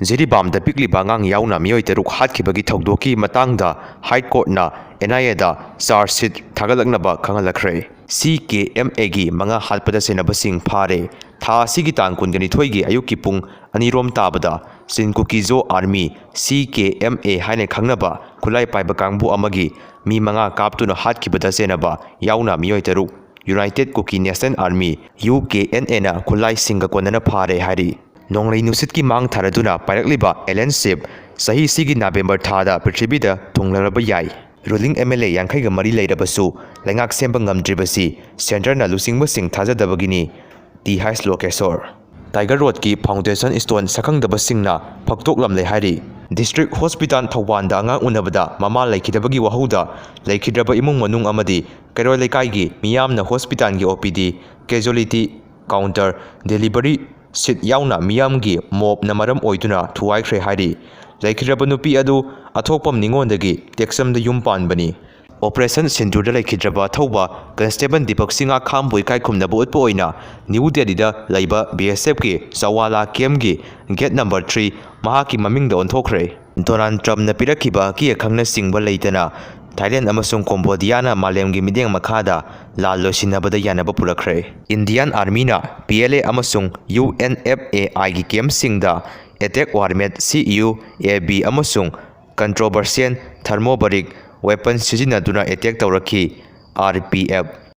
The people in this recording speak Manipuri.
ꯖꯤꯔꯤꯕꯥꯝꯗ ꯄꯤꯛꯂꯤꯕ ꯑꯉꯥꯡ ꯌꯥꯎꯅ ꯃꯤꯑꯣꯏ 3 ꯍꯥꯠꯈꯤꯕꯒꯤ ꯊꯧꯗꯣꯛꯀꯤ ꯃꯇꯥꯡꯗ ꯍꯥꯏ ꯀꯣꯔꯠꯅ NIAꯗ ꯆꯥꯔꯖ ꯁꯤꯠ ꯊꯥꯒꯠꯂꯛꯅꯕ ꯈꯪꯍꯜꯂꯛꯈ꯭ꯔꯦ꯫ CKMAꯒꯤ 5 ꯍꯥꯠꯄꯗ ꯁꯦꯟꯅꯕꯁꯤꯡ ꯐꯥꯔꯦ꯫ ꯊꯥ ꯑꯁꯤꯒꯤ ꯇꯥꯡ 22ꯒꯤ ꯑꯌꯨꯛꯀꯤ ꯄꯨꯡ 2 ꯇꯥꯕꯗ ꯆꯤꯟꯀꯨꯀꯤꯖꯣ ꯑꯥꯔꯃꯤ CKMA ꯍꯥꯏꯅ ꯈꯪꯅꯕ ꯈꯨꯠꯂꯥꯏ ꯄꯥꯏꯕ ꯀꯥꯡꯕꯨ ꯑꯃꯒꯤ ꯃꯤ 5 ꯀꯥꯞꯇꯨꯅ ꯍꯥꯠꯈꯤꯕꯗ ꯁꯦꯟꯅꯕ ꯌꯥꯎꯅ ꯃꯤꯑꯣꯏ 3 ꯌꯨꯅꯥꯏꯇꯦꯗ ꯀꯨꯀꯤ ꯅꯦꯁꯅꯦꯜ ꯑꯥꯔꯃꯤ UKNAꯅ ꯈꯨꯠꯂꯥꯏꯁꯤꯡꯒ ꯀꯣꯟꯅꯅ ꯐꯥꯔꯦ ꯍꯥꯏꯔꯤ꯫ ꯅꯣꯡꯂꯩ ꯅꯨꯡꯁꯤꯠꯀꯤ ꯃꯥꯡ ꯊꯥꯔꯗꯨꯅ ꯄꯥꯏꯔꯛꯂꯤꯕ ꯑꯦꯂꯦꯟ ꯁꯤꯞ ꯆꯍꯤꯁꯤꯒꯤ ꯅꯕꯦꯝꯕꯔ ꯊꯥꯗ ꯄ꯭ꯔꯤꯊꯤꯕꯤꯗ ꯊꯨꯡꯂꯔꯕ ꯌꯥꯏ꯫ ꯔꯨꯂꯤꯡ MLA 53 ꯂꯩꯔꯕꯁꯨ ꯂꯩꯉꯥꯛ ꯁꯦꯝꯕ ꯉꯝꯗ꯭ꯔꯤꯕꯁꯤ ꯁꯦꯟꯇꯔꯅ ꯂꯨꯆꯤꯡꯕꯁꯤꯡ ꯊꯥꯖꯗꯕꯒꯤꯅꯤ꯫ ꯇꯤ ꯍꯩꯆ ꯂꯣꯀꯦꯁꯣꯔ ꯇꯥꯏꯒꯔ ꯔꯣꯗꯀꯤ ꯐꯥꯎꯟꯗꯦꯁꯟ ꯁ꯭ꯇꯣꯟ ꯁꯛꯈꯪꯗꯕꯁꯤꯡꯅ ꯐꯛꯇꯣꯛꯂꯝꯂꯦ ꯍꯥꯏꯔꯤ꯫ ꯗꯤꯁꯇ꯭ꯔꯤꯛ ꯍꯣꯁꯄꯤꯇꯥꯜ ꯊꯧꯕꯥꯜꯗ ꯑꯉꯥꯡ ꯎꯅꯕꯗ ꯃꯃꯥ ꯂꯩꯈꯤꯗꯕꯒꯤ ꯋꯥꯍꯧꯗ ꯂꯩꯈꯤꯗ꯭ꯔꯕ ꯏꯃꯨꯡ ꯃꯅꯨꯡ ꯑꯃꯗꯤ ꯀꯩꯔꯣꯏ ꯂꯩꯀꯥꯏꯒꯤ ꯃꯤꯌꯥꯝꯅ ꯍꯣꯁꯄꯤꯇꯥꯜꯒꯤ OPD, ꯀꯦꯖꯨꯑꯦꯂꯤꯇꯤ ꯀꯥꯎꯟꯇꯔ, ꯗꯦꯂꯤꯚꯔꯤ ꯁꯤꯠ ꯌꯥꯎꯅ ꯃꯤꯌꯥꯝꯒꯤ ꯃꯣꯞꯅ ꯃꯔꯝ ꯑꯣꯏꯗꯨꯅ ꯊꯨꯒꯥꯏꯈ꯭ꯔꯦ ꯍꯥꯏꯔꯤ꯫ ꯂꯩꯈꯤꯗ꯭ꯔꯕ ꯅꯨꯄꯤ ꯑꯗꯨ ꯑꯊꯣꯛꯄꯝ ꯅꯤꯉꯣꯟꯗꯒꯤ ꯇꯦꯛꯁꯝꯗ ꯌꯨꯝ ꯄꯥꯟꯕꯅꯤ꯫ ꯑꯣꯄꯔꯦꯁꯟ ꯁꯤꯟꯗꯨꯔꯗ ꯂꯩꯈꯤꯗ꯭ꯔꯕ ꯑꯊꯧꯕ ꯀꯟꯁꯇꯦꯕꯜ ꯗꯤꯄꯛ ꯁꯤꯡꯉꯥꯈꯥꯝꯕꯨ ꯏꯀꯥꯏꯈꯨꯝꯅꯕ ꯎꯠꯄ ꯑꯣꯏꯅ ꯅ꯭ꯌꯨ ꯗꯦꯜꯂꯤꯗ ꯂꯩꯕ BSFꯀꯤ ꯆꯋꯥꯂꯥ ꯀꯦꯝꯞꯒꯤ ꯒꯦꯠ ꯅꯝꯕꯔ 3 ꯃꯍꯥꯛꯀꯤ ꯃꯃꯤꯡꯗ ꯑꯣꯟꯊꯣꯛꯈ꯭ꯔꯦ꯫ ꯗꯣꯅꯥꯜꯗ ꯇ꯭ꯔꯝꯞꯅ ꯄꯤꯔꯛꯈꯤꯕ ꯑꯀꯤ-ꯑꯈꯪꯅꯆꯤꯡꯕ ꯂꯩꯇꯅ ꯊꯥꯏꯂꯦꯟꯗ ꯑꯃꯁꯨꯡ ꯀꯝꯕꯣꯗꯤꯌꯥꯅ ꯃꯥꯂꯦꯝꯒꯤ ꯃꯤꯠꯌꯦꯡ ꯃꯈꯥꯗ ꯂꯥꯟ ꯂꯣꯏꯁꯤꯟꯅꯕꯗ ꯌꯥꯅꯕ ꯄꯨꯔꯛꯈ꯭ꯔꯦ꯫ ꯏꯟꯗꯤꯌꯥꯟ ꯑꯥꯔꯃꯤꯅ PLA ꯑꯃꯁꯨꯡ UNFAIꯒꯤ ꯀꯦꯝꯞꯁꯤꯡꯗ ꯑꯦꯇꯦꯛ ꯋꯥꯔꯃꯦꯠ CUAV ꯑꯃꯁꯨꯡ ꯀꯟꯇ꯭ꯔꯣꯕꯔꯁꯤꯌꯦꯜ ꯊꯔꯃꯣꯕꯥꯔꯤꯛ ꯋꯦꯄꯟ ꯁꯤꯖꯤꯟꯅꯗꯨꯅ ꯑꯦꯇꯦꯛ ꯇꯧꯔꯛꯈꯤ꯫ RPF